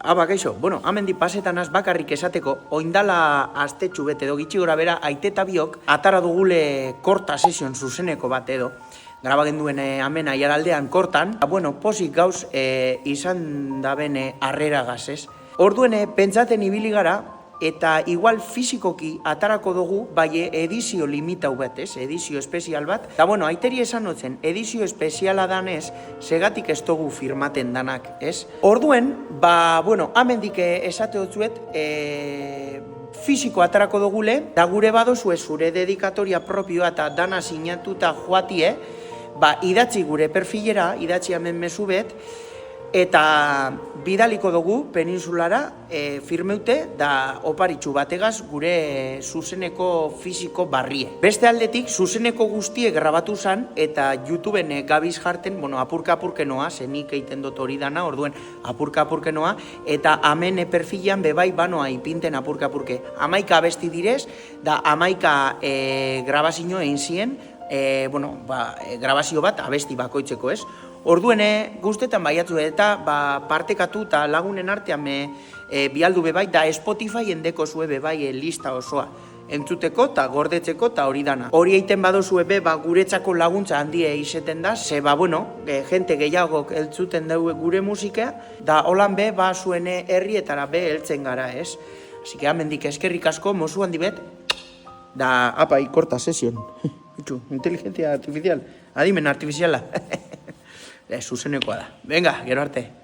Aba, gaixo, bueno, amendi pasetan az bakarrik esateko, oindala astetxu bete edo gitxi gora bera, aite eta biok, atara dugule korta sesion zuzeneko bat edo, grabagen duen amena jaraldean kortan, bueno, posik gauz izan da bene arrera gazez. Orduen, pentsaten ibili gara, eta igual fizikoki atarako dugu, bai edizio limitau bat, edizio espezial bat. Eta bueno, aiteri esan notzen, edizio espeziala danez, segatik ez dugu firmaten danak, ez? Orduen, bueno, amendik esate dutzuet, fiziko atarako dugule, da gure badozue zure dedikatoria propioa eta dana sinatuta joatie, idatzi gure perfilera, idatzi hemen mezu bet, eta bidaliko dugu peninsulara firmeute da oparitxu bategaz gure zuzeneko fiziko barrie. Beste aldetik, zuzeneko guztiek grabatu zan eta YouTubeen gabiz jarten, bueno, apurka-apurke noa, zenik egiten dut hori dana, orduen apurka-apurke noa, eta amen perfilan bebai banoa ipinten apurka-apurke. 11 abesti direz, da 11 grabazio egin zien, grabazio bat abesti bakoitzeko, ez? Orduene guztetan baiatzu eta partekatu eta lagunen artean bialdu bebai da Spotify endeko zue bebai lista osoa. Entzuteko eta gordetzeko eta hori dana. Hori egiten badozue guretzako laguntza handia izeten da, ze jente gehiagok eltzuten dugu gure musika, da holan zuen herrietara heltzen gara, ez? Asi que amendik eskerrik asko, mozu handi bet, da apai, korta sesion. Inteligentzia artificial, adimen artifiziala. Zuzenekoa da. Venga, gero arte.